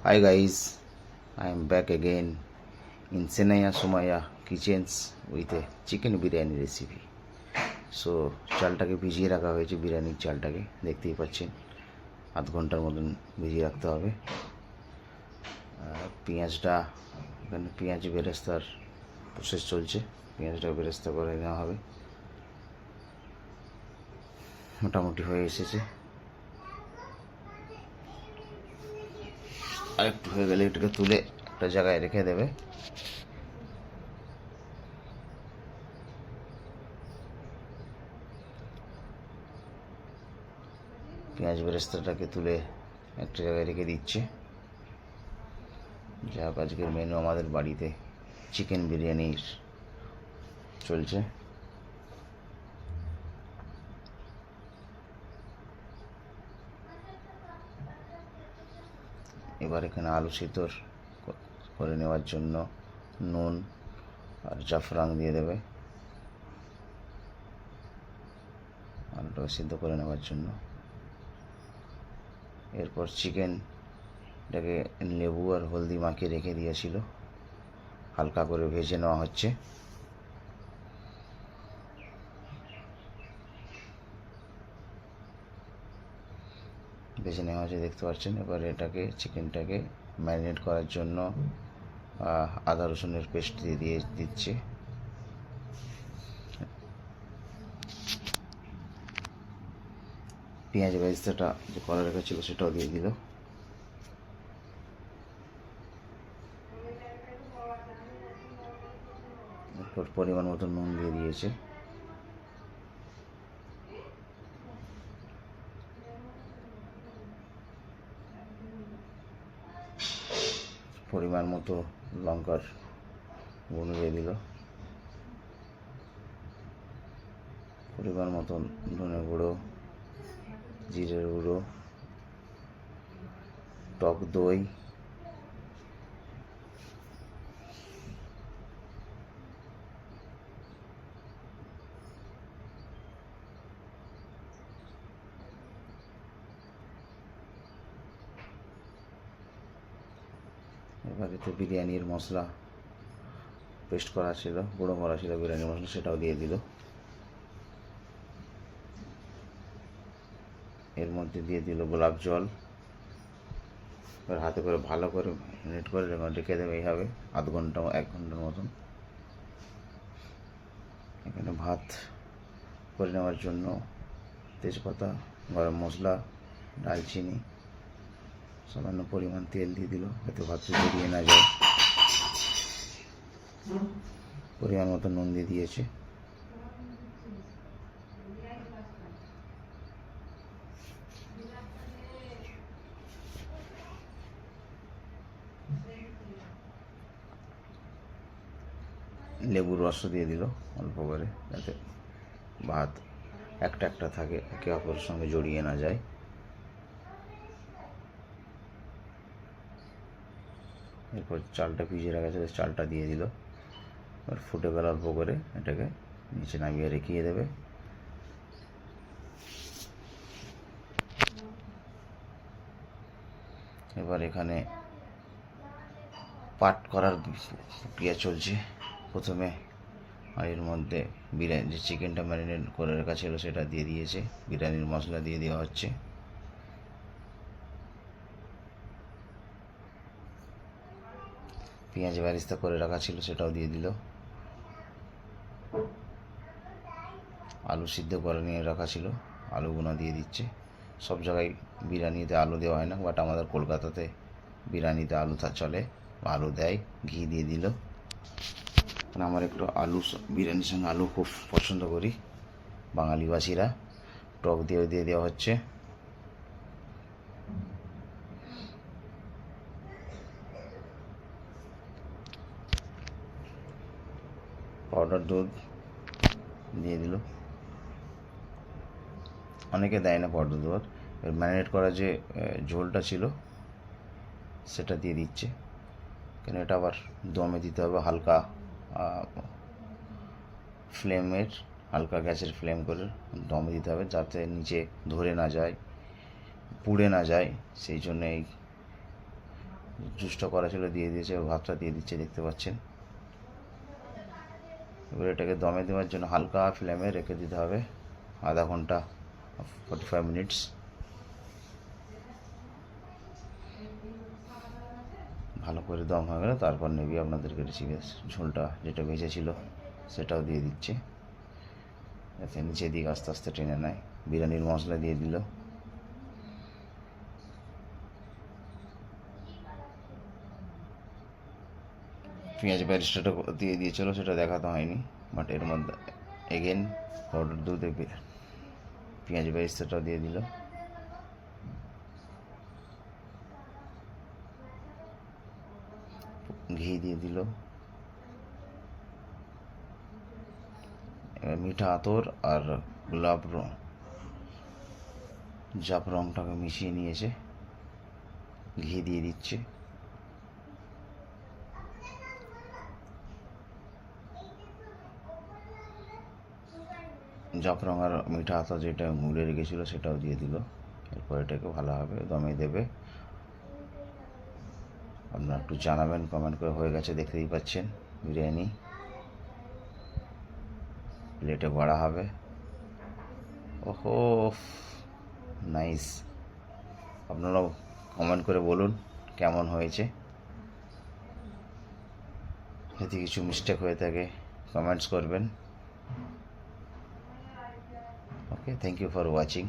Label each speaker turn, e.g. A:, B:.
A: Hi guys, I am back again in Senaya Sumaya Kitchens with a chicken biryani recipe. So চালটাকে ভিজিয়ে রাখা হয়েছে, বিরিয়ানির চালটাকে দেখতেই পাচ্ছেন আধ ঘন্টার মতন ভিজিয়ে রাখতে হবে। পেঁয়াজটা এখানে পেঁয়াজ বেরেস্তার প্রসেস চলছে, পেঁয়াজটা বেরেস্তা করে নেওয়া হবে। মোটামুটি হয়ে এসেছে, আর একটু হয়ে গেলে এটাকে তুলে একটা জায়গায় রেখে দেবে। পেঁয়াজ বেরেস্তাটাকে তুলে একটা জায়গায় রেখে দিচ্ছে। যা হোক, আজকের মেনু আমাদের বাড়িতে চিকেন বিরিয়ানির চলছে। এবার এখানে আলু সিদ্ধ করে নেওয়ার জন্য নুন আর জাফরান দিয়ে দেবে, আলুটাকে সিদ্ধ করে নেওয়ার জন্য। এরপর চিকেনটাকে লেবু আর হলদি মাখিয়ে রেখে দিয়েছিল, হালকা করে ভেজে নেওয়া হচ্ছে। ভেজে নেওয়া হচ্ছে দেখতে পাচ্ছেন। এবার এটাকে চিকেনটাকে ম্যারিনেট করার জন্য আদা রসুনের পেস্ট দিয়ে দিচ্ছে। পেঁয়াজ বেরেস্তাটা যে করা রাখা ছিল সেটাও দিয়ে দিল। এরপর পরিমাণ মতো নুন দিয়ে দিয়েছে। পরিমাণ মতো লঙ্কার গুঁড়ো দিয়ে দিল, পরিমাণ মতো ধনে গুঁড়ো, জিরের গুঁড়ো, টক দই, এবার এতে বিরিয়ানির মশলা পেস্ট করা ছিল, গুঁড়ো করা ছিল বিরিয়ানির মশলা, সেটাও দিয়ে দিল। এর মধ্যে দিয়ে দিল গোলাপ জল। এবার হাতে করে ভালো করে ম্যারিনেট করে রেখে দেবে এইভাবে আধ ঘন্টা 1 ঘন্টার মতন। এখানে ভাত করে নেওয়ার জন্য তেজপাতা, গরম মশলা, দারচিনি, সামান্য পরিমাণ তেল দিয়ে দিল যাতে ভাতটা জড়িয়ে না যায়। পরিমাণ মতো নুন দিয়ে দিয়েছে। লেবুর রস দিয়ে দিল অল্প করে, যাতে ভাত একটা থাকে, একে অপরের সঙ্গে জড়িয়ে না যায়। এরপর চালটা ভিজিয়ে রাখা ছিল, চালটা দিয়ে দিল। এবার ফুটে গেলে অল্প করে এটাকে নিচে নামিয়ে রেখে দেবে। এবার এখানে পাট করার প্রক্রিয়া চলছে। প্রথমে এর মধ্যে বিরিয়ানি যে চিকেনটা ম্যারিনেট করে রাখা ছিল সেটা দিয়ে দিয়েছে, বিরিয়ানির মশলা দিয়ে দেওয়া হচ্ছে। পেঁয়াজ বেরেস্তা করে রাখা ছিল সেটাও দিয়ে দিল। আলু সিদ্ধ করে নিয়ে রাখা ছিল, আলুগুলো দিয়ে দিচ্ছে। সব জায়গায় বিরিয়ানিতে আলু দেওয়া হয় না, বাট আমাদের কলকাতাতে বিরিয়ানিতে আলু চলে, আলু দেয়। ঘি দিয়ে দিল, আমার একটু আলু বিরিয়ানির সঙ্গে আলু খুব পছন্দ করি বাঙালিবাসীরা। টক দিয়ে দেওয়া হচ্ছে। পাউডার দুধ দিয়ে দিল, অনেকে দেয় না পাউডার দুধ। ম্যারিনেট করা যে ঝোলটা ছিল সেটা দিয়ে দিচ্ছে, কেন এটা আবার দমে দিতে হবে হালকা হালকা গ্যাসের ফ্লেম করে দমে দিতে হবে, যাতে নিচে ধরে না যায়, পুড়ে না যায়। সেই জন্য এই জুসটা করা ছিল দিয়ে দিয়েছে, ভাতটা দিয়ে দিচ্ছে, দেখতে পাচ্ছেন। এবার এটাকে দমে দেওয়ার জন্য হালকা ফ্লেমে রেখে দিতে হবে আধা ঘন্টা, 45 মিনিটস। ভালো করে দম হয়ে গেলে তারপর নেবে আপনাদেরকে রেসিপি ঝোলটা যেটা ভেজে ছিল সেটাও দিয়ে দিচ্ছে, যাতে নিচে দিকে আস্তে আস্তে টেনে নেয়। বিরিয়ানির মশলা দিয়ে দিল, পেঁয়াজ ব্যারিস্টারটা দিয়ে দিয়েছিল, সেটা দেখাতে হয়নি, বাট এর মধ্যে এগেন পাউডার দুধে পেঁয়াজ ব্যারিস্টারটাও দিয়ে দিল। ঘি দিয়ে দিল, এবার মিঠা আতর আর গোলাপ জাফরংটাকে মিশিয়ে নিয়েছে, ঘি দিয়ে দিচ্ছে। জাফরং আর মিঠা আতর যেটা গুলে রেখেছিল সেটাও দিয়ে দিল। এরপর এটাকে ভালোভাবে দমে দেবে। আপনারা একটু জানাবেন কমেন্ট করে। হয়ে গেছে, দেখতেই পাচ্ছেন বিরিয়ানি। প্লেটে বাড়া হবে। ওহো, নাইস। আপনারাও কমেন্ট করে বলুন কেমন হয়েছে। যদি কিছু মিস্টেক হয়ে থাকে কমেন্টস করবেন। ওকে, থ্যাংক ইউ ফর ওয়াচিং।